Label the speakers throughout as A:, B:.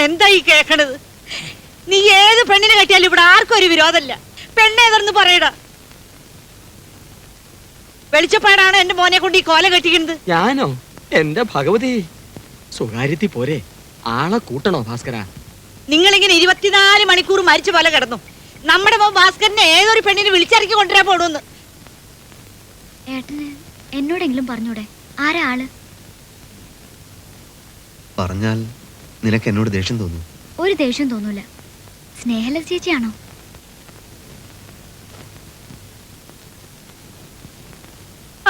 A: എന്തായി കേക്കണത്? നീ ഏത് പെണ്ണിനെ കെട്ടിയാലും ഇവിടെ ആർക്കും ഒരു വിരോധമില്ല. പെണ്ണേതെന്ന് പറയടാ. വെളിച്ചപ്പാടാണ് എന്റെ മോനെ കൊണ്ട് ഈ കോല കെട്ടിക്കുന്നത്.
B: ഞാനോ? എന്റെ ഭഗവതി, സ്വകാര്യത്തിൽ പോരെ, ആളെ കൂട്ടണോ ഭാസ്കര?
A: നിങ്ങളിങ്ങനെ 24 മണിക്കൂർ മരിച്ച പോലെ കിടന്നു. നമ്മുടെ മോൻ ഭാസ്കരനെ ഏതൊരു പെണ്ണിനെ വിളിച്ചിറക്കി കൊണ്ടുവരാൻ പോടുന്നു.
C: ഏട്ടന് എന്നോടെങ്കിലും പറഞ്ഞൂടെ ആരാ ആള്?
D: പറഞ്ഞാൽ നിനക്ക് എന്നോട് ദേഷ്യം തോന്നും?
C: ഒരു ദേഷ്യം തോന്നൂല. സ്നേഹല ചേച്ചിയാണോ?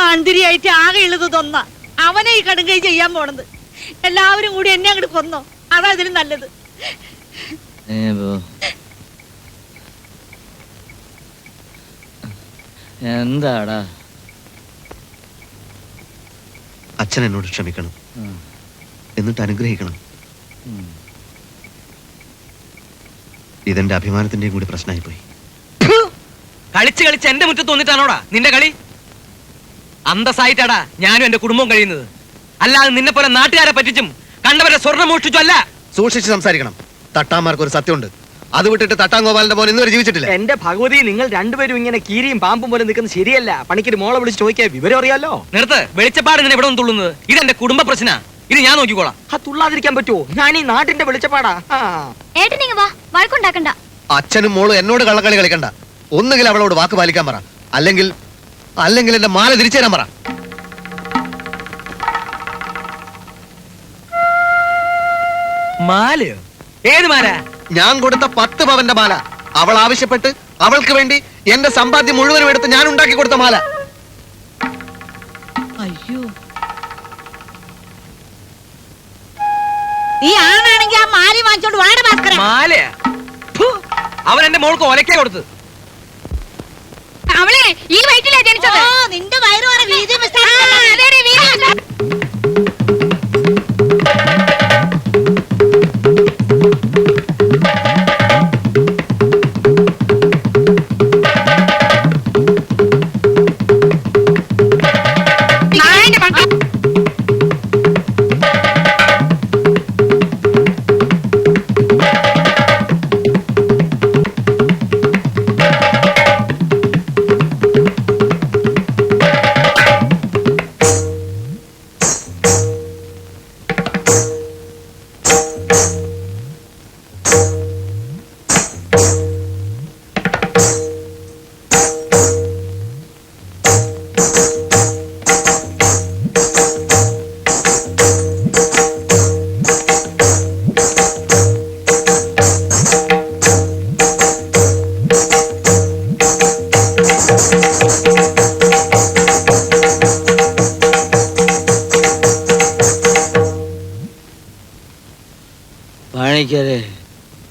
A: ആന്തരിയായിട്ട് ആകെ ഉള്ളത് തൊന്ന. അവനെ ഈ കടുങ്കൈ ചെയ്യാൻ പോണത്. എല്ലാവരും കൂടി എന്നെ അങ്ങോട്ട് കൊന്നോ, അതാ ഇതിന് നല്ലത്.
E: എന്താടാ?
D: അച്ഛൻ എന്നോട് ക്ഷമിക്കണം, എന്നിട്ട് അനുഗ്രഹിക്കണം. ഇതെന്റെ അഭിമാനത്തിന്റെയും കൂടി പ്രശ്നമായി പോയി.
B: കളിച്ച് കളിച്ച് എന്റെ മുറ്റത്ത് വന്നിട്ടാണോടാ നിന്റെ കളി? അന്തസ്സായിട്ടാടാ ഞാനും എന്റെ കുടുംബവും കഴിയുന്നത്. അല്ലാതെ നിന്നെ പോലെ നാട്ടുകാരെ പറ്റിച്ചും കണ്ടവരെ സ്വർണ്ണം മോഷ്ടിച്ചു അല്ല.
D: സൂക്ഷിച്ച് സംസാരിക്കണം. തട്ടാന്മാർക്ക് ഒരു സത്യമുണ്ട്. അത് വിട്ടിട്ട് തട്ടാൻ ഗോപാലന്റെ മോൻ ഇന്നുവരെ ജീവിച്ചിട്ടില്ല.
B: എന്റെ ഭഗവതി, നിങ്ങൾ രണ്ടുപേരും ഇങ്ങനെ കീരിയും പാമ്പും പോലെ നിൽക്കുന്നത് ശരിയല്ല. പണിക്കൊരു മോളെ വിളിച്ച് ചോദിക്കാൻ വിവരം അറിയാലോ. നിർത്ത്. വെളിച്ചപ്പാട് ഇങ്ങനെ ഇവിടെ തുള്ളുന്നത് ഇതെന്റെ കുടുംബ പ്രശ്ന. ഇത് ഞാൻ നോക്കിക്കോളാം. ആ തുള്ളാതിരിക്കാൻ പറ്റുമോ? ഞാൻ ഈ നാട്ടിന്റെ വെളിച്ചപ്പാടാ.
C: ഏട്ടനിങ്ങ വാ, വഴക്കുണ്ടാക്കണ്ട.
D: അച്ഛനും മോളും എന്നോട് കള്ളക്കളി കളിക്കണ്ട. ഒന്നുകിൽ അവളോട് വാക്ക് പാലിക്കാൻ പറ, അല്ലെങ്കിൽ എന്റെ മാല തിരിച്ചു തരാൻ പറ.
B: മാലയോ? ഏത് മാല?
D: ഞാൻ കൊടുത്ത 10 പവന്റെ മാല. അവൾ ആവശ്യപ്പെട്ട് അവൾക്ക് വേണ്ടി എന്റെ സമ്പാദ്യം മുഴുവനും എടുത്ത് ഞാൻ ഉണ്ടാക്കി കൊടുത്ത മാല.
A: അയ്യോ, ഈ ആണാണെങ്കിൽ ആ മാല വാങ്ങിച്ചോണ്ട് വാട ഭാസ്കരൻ.
B: മാലയാ? അവൻ എന്റെ മോൾക്ക് ഒലക്കാ കൊടുത്ത്.
C: അവളെ ഈ വയറ്റിലാ ജനിച്ചത്.
A: നിന്റെ വയറ് വരെ വീതി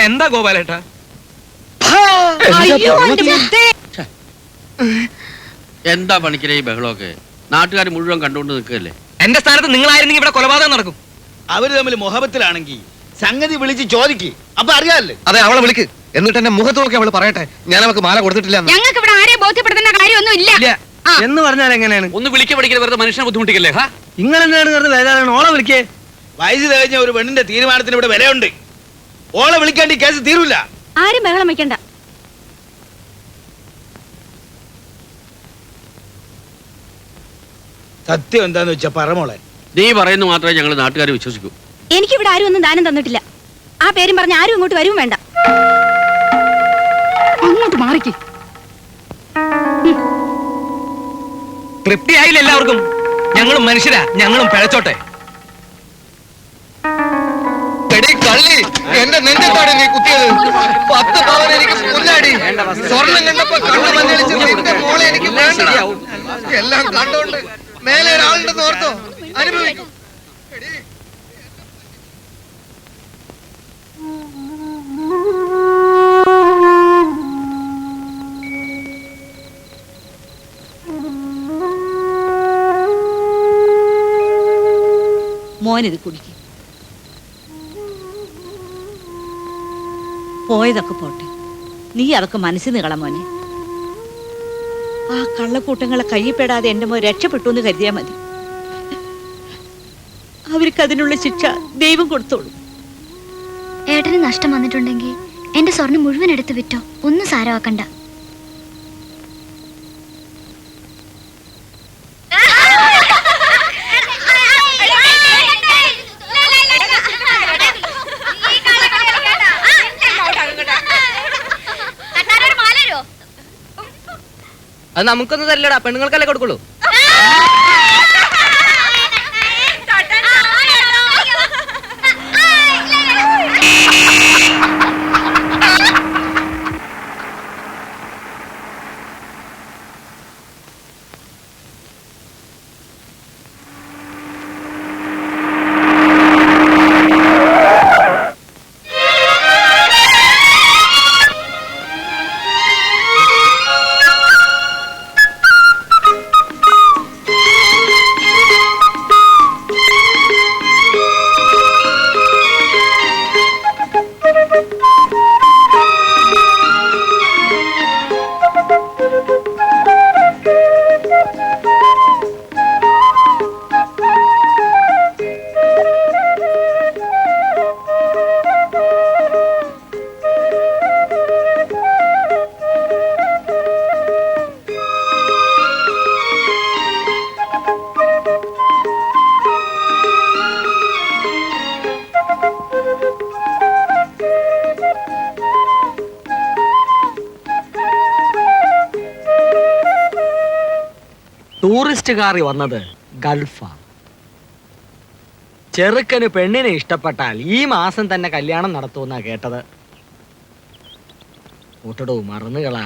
B: എന്താ ഗോപാലേട്ടാ?
E: എന്താ പണിക്കരെ ഈ ബഹളമൊക്കെ? നാട്ടുകാർ മുഴുവൻ കണ്ടുകൊണ്ട് നിൽക്കല്ലേ.
B: എന്റെ സ്ഥാനത്ത് നിങ്ങളായിരുന്നെങ്കിൽ ഇവിടെ കൊലപാതകം നടക്കും.
F: അവര് തമ്മിൽ മുഹബത്തിലാണെങ്കിൽ സംഗതി വിളിച്ച് ചോദിക്ക്, അപ്പൊ അറിയാല്ലേ.
D: അതെ, അവളെ വിളിക്ക്. എന്നിട്ട് എന്റെ മുഖത്ത് നോക്കി അവള് പറയട്ടെ ഞാൻ അവൾക്ക് മാല കൊടുത്തിട്ടില്ല.
C: ഞങ്ങൾക്ക് ഇവിടെ ആരെയും ബോധ്യപ്പെടുത്തുന്ന കാര്യമൊന്നും ഇല്ല
B: എന്ന് പറഞ്ഞാൽ എങ്ങനെയാണ്?
E: ഒന്ന് വിളിക്കുക പഠിക്കരുത്, വെറുതെ മനുഷ്യനെ ബുദ്ധിമുട്ടിക്കല്ലേ.
B: നിങ്ങൾ എന്താണ് ഓളെ വിളിക്കേ?
F: വയസ്സ് കഴിഞ്ഞ ഒരു പെണ്ണിന്റെ തീരുമാനത്തിന് ഇവിടെ വിലയുണ്ട്. ഓളെ വിളിക്കാണ്ട് ഈ കേസ് തീരൂല.
C: ആരും ബഹളം വയ്ക്കണ്ട.
F: സത്യം എന്താന്ന് വെച്ചാ പറമോളെ.
E: നീ പറയുന്നു മാത്രമേ ഞങ്ങൾ നാട്ടുകാർ വിശ്വസിക്കൂ.
C: എനിക്കിവിടെ ആരും ഒന്നും ദാനം തന്നിട്ടില്ല. ആ പേരും പറഞ്ഞ് ആരും ഇങ്ങോട്ട് വരും വേണ്ട. അങ്ങോട്ട് മാറിക്ക്.
B: തൃപ്തിയായില്ല എല്ലാവർക്കും? ഞങ്ങളും മനുഷ്യരാ, ഞങ്ങളും പിഴച്ചോട്ടെ.
D: കള്ളി, എന്റെ നെഞ്ചത്താണ് നീ കുത്തിയത്. 10 പവൻ എനിക്ക് പുല്ലാടി. സ്വർണം കണ്ടപ്പോ കണ്ണു മഞ്ഞളിച്ച് നിന്റെ മോളെ എനിക്ക് വേണ്ട. എല്ലാം കണ്ടോണ്ട് മേലെ ഒരാളുണ്ടെന്ന് ഓർത്തോ? അനുഭവിക്കും.
A: മോനിത് കുടിക്കും. പോയതൊക്കെ പോട്ടെ, നീ അതൊക്കെ മനസ്സിൽ നീള മോനെ. ആ കള്ളക്കൂട്ടങ്ങളെ കയ്യിൽപ്പെടാതെ എന്റെ മോൻ രക്ഷപ്പെട്ടു എന്ന് കരുതിയാ മതി. അവർക്ക് അതിനുള്ള ശിക്ഷ ദൈവം കൊടുത്തോളൂ.
G: ഏട്ടന് നഷ്ടം വന്നിട്ടുണ്ടെങ്കിൽ എന്റെ സ്വർണ്ണം മുഴുവൻ എടുത്ത് വിറ്റോ, ഒന്നും സാരമാക്കണ്ട.
B: അത് നമുക്കൊന്നും തരില്ലടാ, പെണ്ണുങ്ങൾക്കല്ലേ കൊടുക്കുള്ളൂ. ടൂറിസ്റ്റുകാർ വന്നത് ഗൾഫാ. ചെറുക്കന് പെണ്ണിനെ ഇഷ്ടപ്പെട്ടാൽ ഈ മാസം തന്നെ കല്യാണം നടത്തുമെന്നാ കേട്ടത്. കൂട്ടടോ മറന്നുകളാ,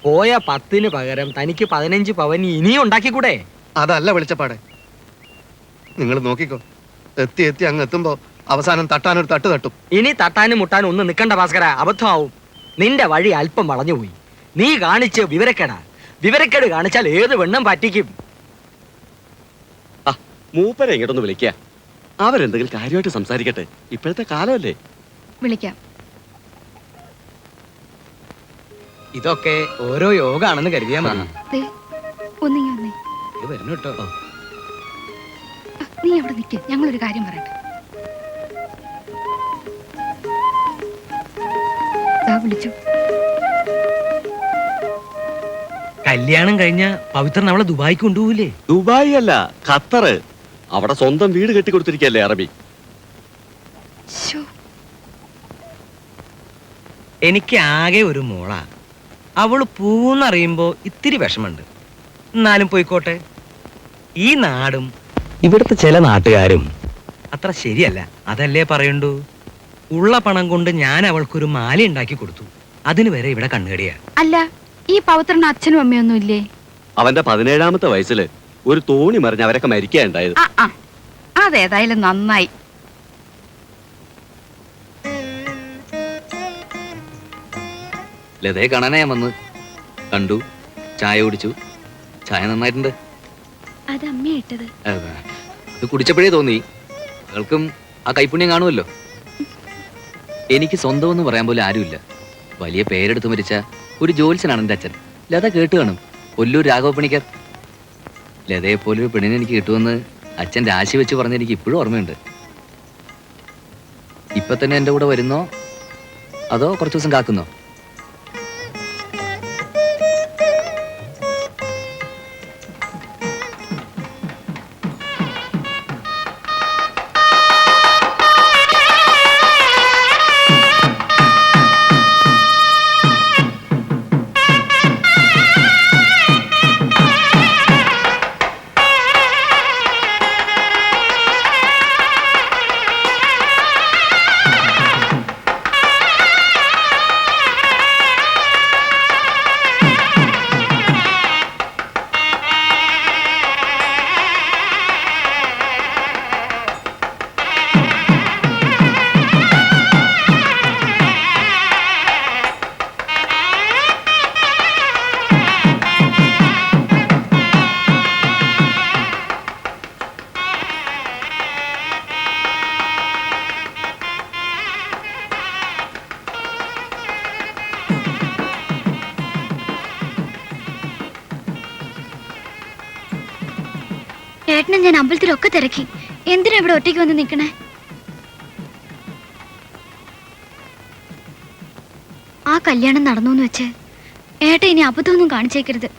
B: പോയ 10 പകരം തനിക്ക് 15 പവൻ ഇനിയും ഉണ്ടാക്കിക്കൂടെ?
D: അതല്ല വെളിച്ചപ്പാടെ, നിങ്ങൾ നോക്കിക്കോ, എത്തി എത്തി അങ്ങ് എത്തുമ്പോ അവസാനം തട്ടാനൊരു തട്ട് തട്ടും.
B: ഇനി തട്ടാനും മുട്ടാനും ഒന്നും നിൽക്കണ്ട ഭാസ്കര, അബദ്ധമാവും. നിന്റെ വഴി അല്പം വളഞ്ഞുപോയി. നീ കാണിച്ച് വിവരക്കേടാ. വിവരക്കേട് കാണിച്ചാൽ ഏത് പെണ്ണും പറ്റിക്കും.
H: മൂപ്പരെ ഇങ്ങോട്ടൊന്ന് വിളിക്കുക, അവരെന്തെങ്കിലും കാര്യമായിട്ട് സംസാരിക്കട്ടെ. ഇപ്പോഴത്തെ കാലമല്ലേ.
C: വിളിക്കാം.
B: ഇതൊക്കെ ഓരോ യോഗാണെന്ന് കരുതിയാ മതി.
C: വരുന്നു കേട്ടോ. നീ അവിടെ നിൽക്ക്, ഞങ്ങളൊരു കാര്യം പറയട്ടെ. വിളിച്ചു.
B: കല്യാണം കഴിഞ്ഞ പവിത്രൻ അവളെ ദുബായിക്ക് കൊണ്ടുപോകില്ലേ?
H: ദുബായ് അല്ല, ഖത്തർ. അവിടെ സ്വന്തം വീട് കെട്ടിക്കൊടുത്തിരിക്കല്ലേ അറബി.
B: എനിക്ക് ആകെ ഒരു മോളാ. അവള് പൂന്നറിയുമ്പോ ഇത്തിരി വിഷമുണ്ട്. എന്നാലും പോയിക്കോട്ടെ. ഈ നാടും ഇവിടുത്തെ ചില നാട്ടുകാരും അത്ര ശരിയല്ല. അതല്ലേ പറയണ്ടു. ഉള്ള പണം കൊണ്ട് ഞാൻ അവൾക്കൊരു മാല ഉണ്ടാക്കി കൊടുത്തു. അതിന് വരെ ഇവിടെ കണ്ണുകടിയാ.
C: അല്ല, ഈ പവിത്രന് അച്ഛനും അമ്മയൊന്നും ഇല്ലേ?
H: അവന്റെ 17ാമത്തെ വയസ്സില് ഒരു തോണി മറിഞ്ഞ് അവരൊക്കെ മരിക്കുകയുണ്ടായത്.
C: അതേതായാലും നന്നായി.
I: ലതയെ കാണാനാ ഞാൻ വന്നത്. കണ്ടു, ചായ കുടിച്ചു. ചായ നന്നായിട്ടുണ്ട്.
G: അത് അമ്മ ഇട്ടത്.
I: അത് കുടിച്ചപ്പോഴേ തോന്നി അവൾക്കും ആ കൈപ്പുണ്യം കാണുമല്ലോ. എനിക്ക് സ്വന്തമെന്ന് പറയാൻ പോലും ആരുമില്ല. വലിയ പേരെടുത്ത് മരിച്ച ഒരു ജോത്സ്യനാണ് എൻ്റെ അച്ഛൻ. ലത കേട്ട് കാണും, കൊല്ലൂർ രാഘവ പണിക്കർ. ലതയെ പോലൊരു പെണ്ണിനെ എനിക്ക് കിട്ടുമെന്ന് അച്ഛൻ രാശി വെച്ച് പറഞ്ഞ എനിക്ക് ഇപ്പോഴും ഓർമ്മയുണ്ട്. ഇപ്പൊ തന്നെ എൻ്റെ കൂടെ വരുന്നോ അതോ കുറച്ചു ദിവസം കാക്കുന്നോ?
G: ഏട്ടനെ ഞാൻ അമ്പലത്തിലൊക്കെ തിരക്കി. എന്തിനാ ഇവിടെ ഒറ്റയ്ക്ക് വന്ന് നിൽക്കണേ? ആ കല്യാണം നടന്നു എന്ന് വെച്ച് ഏട്ട ഇനി അബദ്ധമൊന്നും കാണിച്ചേക്കരുത്.